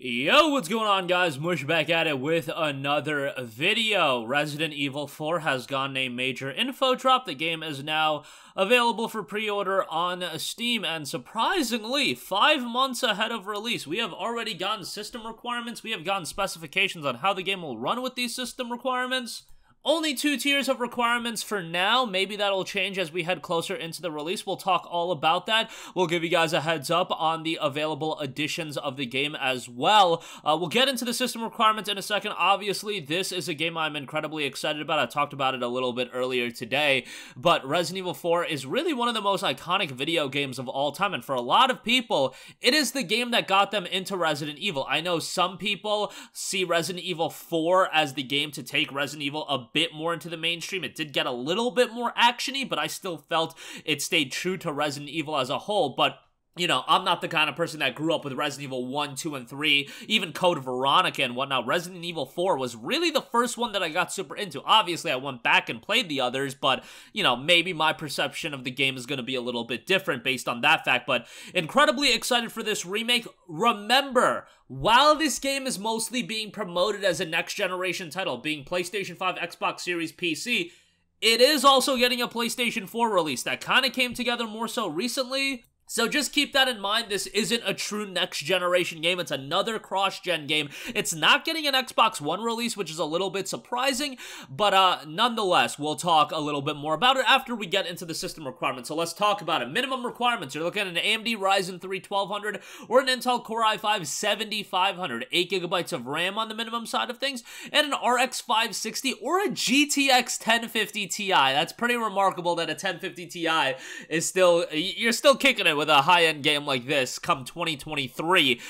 Yo, what's going on, guys? Mush back at it with another video. Resident Evil 4 has gotten a major info drop. The game is now available for pre-order on Steam, and surprisingly, 5 months ahead of release. We have already gotten system requirements. We have gotten specifications on how the game will run with these system requirements. Only 2 tiers of requirements for now. Maybe that'll change as we head closer into the release. We'll talk all about that. We'll give you guys a heads up on the available editions of the game as well. We'll get into the system requirements in a second. Obviously, this is a game I'm incredibly excited about. I talked about it a little bit earlier today, but Resident Evil 4 is really one of the most iconic video games of all time, and for a lot of people, it is the game that got them into Resident Evil. I know some people see Resident Evil 4 as the game to take Resident Evil a bit more into the mainstream. It did get a little bit more actiony, but I still felt it stayed true to Resident Evil as a whole. But you know, I'm not the kind of person that grew up with Resident Evil 1, 2, and 3, even Code Veronica and whatnot. Resident Evil 4 was really the first one that I got super into. Obviously, I went back and played the others, but, you know, maybe my perception of the game is going to be a little bit different based on that fact. But incredibly excited for this remake. Remember, while this game is mostly being promoted as a next-generation title, being PlayStation 5, Xbox Series, PC, it is also getting a PlayStation 4 release. That kind of came together more so recently. So just keep that in mind. This isn't a true next-generation game. It's another cross-gen game. It's not getting an Xbox One release, which is a little bit surprising, but nonetheless, we'll talk a little bit more about it after we get into the system requirements. So let's talk about it. Minimum requirements. You're looking at an AMD Ryzen 3 1200 or an Intel Core i5 7500, 8 gigabytes of RAM on the minimum side of things, and an RX 560 or a GTX 1050 Ti. That's pretty remarkable that a 1050 Ti is still, you're still kicking it with a high-end game like this come 2023.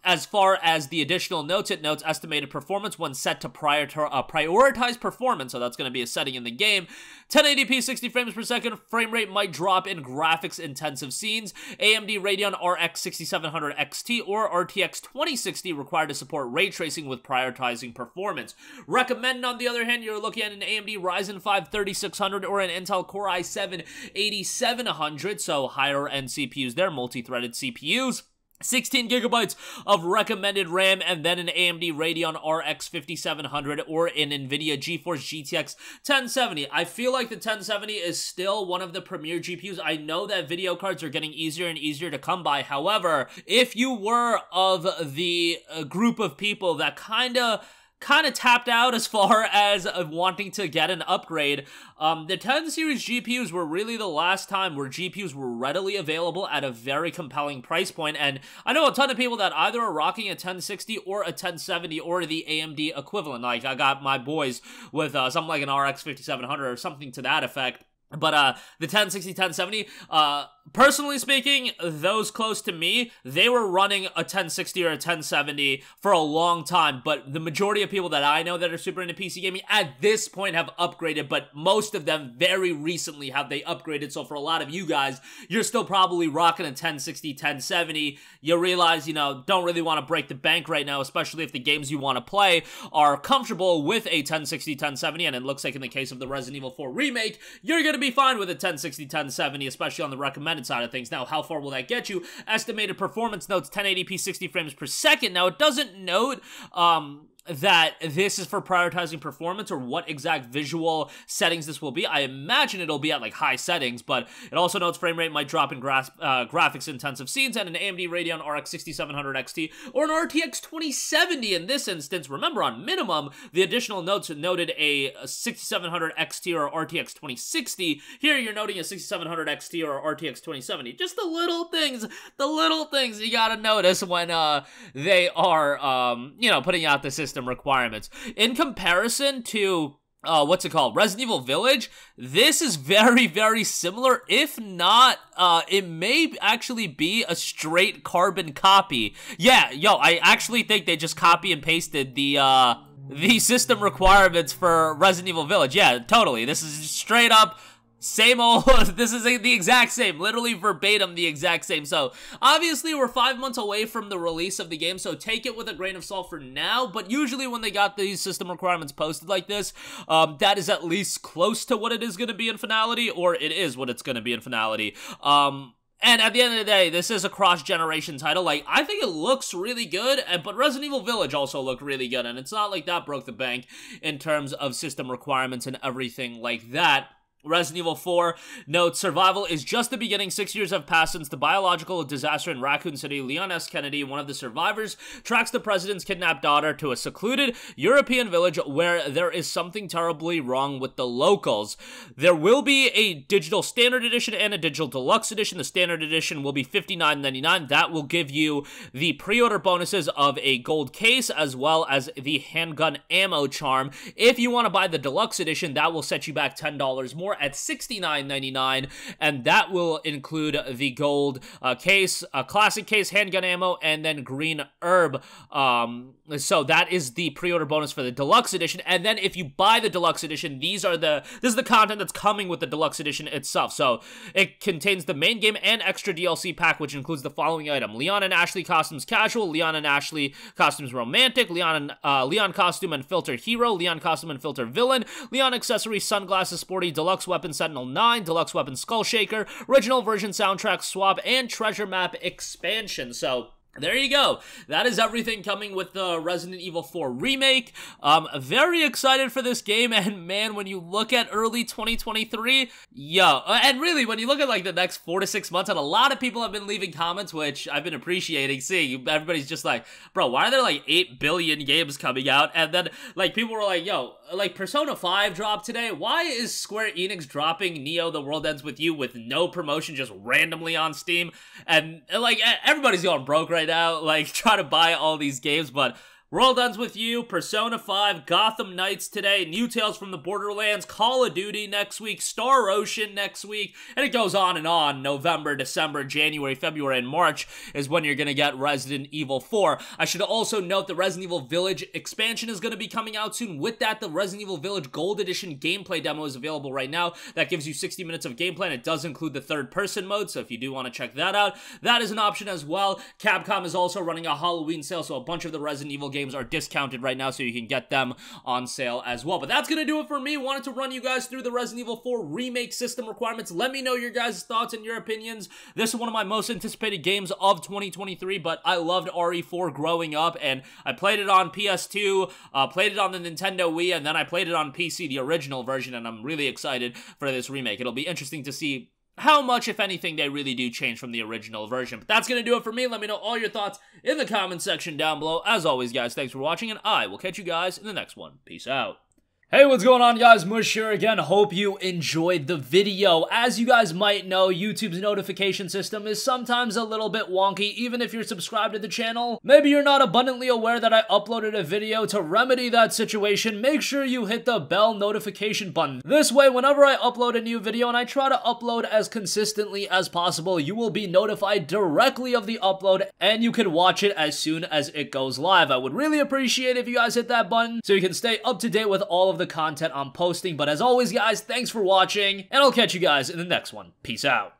As far as the additional notes, it notes estimated performance when set to prioritize performance, so that's going to be a setting in the game. 1080p 60 frames per second, frame rate might drop in graphics-intensive scenes. AMD Radeon RX 6700 XT or RTX 2060 required to support ray tracing with prioritizing performance. Recommended, on the other hand, you're looking at an AMD Ryzen 5 3600 or an Intel Core i7 8700, so higher-end CPUs there, multi-threaded CPUs. 16 gigabytes of recommended RAM, and then an AMD Radeon RX 5700 or an NVIDIA GeForce GTX 1070. I feel like the 1070 is still one of the premier GPUs. I know that video cards are getting easier and easier to come by. However, if you were of the group of people that kind of tapped out as far as wanting to get an upgrade, the 10 series GPUs were really the last time where GPUs were readily available at a very compelling price point, and I know a ton of people that either are rocking a 1060 or a 1070 or the AMD equivalent. Like, I got my boys with something like an RX 5700 or something to that effect. But the 1060, 1070, personally speaking, those close to me, they were running a 1060 or a 1070 for a long time, but the majority of people that I know that are super into PC gaming at this point have upgraded, but most of them very recently have they upgraded. So for a lot of you guys, you're still probably rocking a 1060, 1070. You realize, you know, don't really want to break the bank right now, especially if the games you want to play are comfortable with a 1060, 1070, and it looks like in the case of the Resident Evil 4 remake, you're going to be fine with a 1060, 1070, especially on the recommended side of things. Now, how far will that get you? Estimated performance notes 1080p 60 frames per second. Now, it doesn't note that this is for prioritizing performance or what exact visual settings this will be. I imagine it'll be at like high settings, but it also notes frame rate might drop in graphics intensive scenes, and an AMD Radeon RX 6700 XT or an RTX 2070 in this instance. Remember, on minimum, the additional notes noted a 6700 XT or RTX 2060. Here you're noting a 6700 XT or RTX 2070. Just the little things you gotta notice when they are you know, putting out the system requirements. In comparison to Resident Evil Village, this is very, very similar. If not, it may actually be a straight carbon copy. Yeah, yo, I actually think they just copy and pasted the system requirements for Resident Evil Village. Yeah, totally. This is straight up same old, this is the exact same, literally verbatim the exact same. So, obviously, we're 5 months away from the release of the game, so take it with a grain of salt for now, but usually when they got these system requirements posted like this, that is at least close to what it is going to be in finality, or it is what it's going to be in finality. And at the end of the day, this is a cross-generation title. Like, I think it looks really good, but Resident Evil Village also looked really good, and it's not like that broke the bank in terms of system requirements and everything like that. Resident Evil 4 notes, survival is just the beginning. 6 years have passed since the biological disaster in Raccoon City. Leon S. Kennedy, one of the survivors, tracks the president's kidnapped daughter to a secluded European village where there is something terribly wrong with the locals. There will be a digital standard edition and a digital deluxe edition. The standard edition will be $59.99. That will give you the pre-order bonuses of a gold case as well as the handgun ammo charm. If you want to buy the deluxe edition, that will set you back $10 more at $69.99, and that will include the gold case, a classic case, handgun ammo, and then green herb. So that is the pre-order bonus for the deluxe edition. And then if you buy the deluxe edition, this is the content that's coming with the deluxe edition itself. So it contains the main game and extra DLC pack, which includes the following item: Leon and Ashley costumes casual, Leon and Ashley costumes romantic, Leon costume and filter hero, Leon costume and filter villain, Leon accessory sunglasses sporty, deluxe weapon Sentinel 9, deluxe weapon Skull Shaker, original version soundtrack swap, and treasure map expansion. So there you go. That is everything coming with the Resident Evil 4 Remake. Very excited for this game, and man, when you look at early 2023, and really, when you look at like the next 4 to 6 months, and a lot of people have been leaving comments, which I've been appreciating seeing. Everybody's just like, bro, why are there like 8 billion games coming out? And then like people were like, yo, like Persona 5 dropped today. Why is Square Enix dropping Neo The World Ends With You with no promotion, just randomly on Steam? And like everybody's going broke right now, like trying to buy all these games, but World Ends With You, Persona 5, Gotham Knights today, New Tales from the Borderlands, Call of Duty next week, Star Ocean next week, and it goes on and on. November, December, January, February, and March is when you're going to get Resident Evil 4. I should also note the Resident Evil Village expansion is going to be coming out soon. With that, the Resident Evil Village Gold Edition gameplay demo is available right now. That gives you 60 minutes of gameplay, and it does include the third-person mode, so if you do want to check that out, that is an option as well. Capcom is also running a Halloween sale, so a bunch of the Resident Evil games are discounted right now, so you can get them on sale as well. But that's gonna do it for me. Wanted to run you guys through the Resident Evil 4 Remake system requirements. Let me know your guys' thoughts and your opinions. This is one of my most anticipated games of 2023, but I loved RE4 growing up, and I played it on PS2, played it on the Nintendo Wii, and then I played it on PC, the original version, and I'm really excited for this remake. It'll be interesting to see how much, if anything, they really do change from the original version. But that's going to do it for me. Let me know all your thoughts in the comment section down below. As always, guys, thanks for watching, and I will catch you guys in the next one. Peace out. Hey, what's going on, guys? Mush here again. Hope you enjoyed the video. As you guys might know, YouTube's notification system is sometimes a little bit wonky, even if you're subscribed to the channel. Maybe you're not abundantly aware that I uploaded a video. To remedy that situation, make sure you hit the bell notification button. This way, whenever I upload a new video, and I try to upload as consistently as possible, you will be notified directly of the upload, and you can watch it as soon as it goes live. I would really appreciate if you guys hit that button so you can stay up to date with all of the content I'm posting. But as always, guys, thanks for watching, and I'll catch you guys in the next one. Peace out.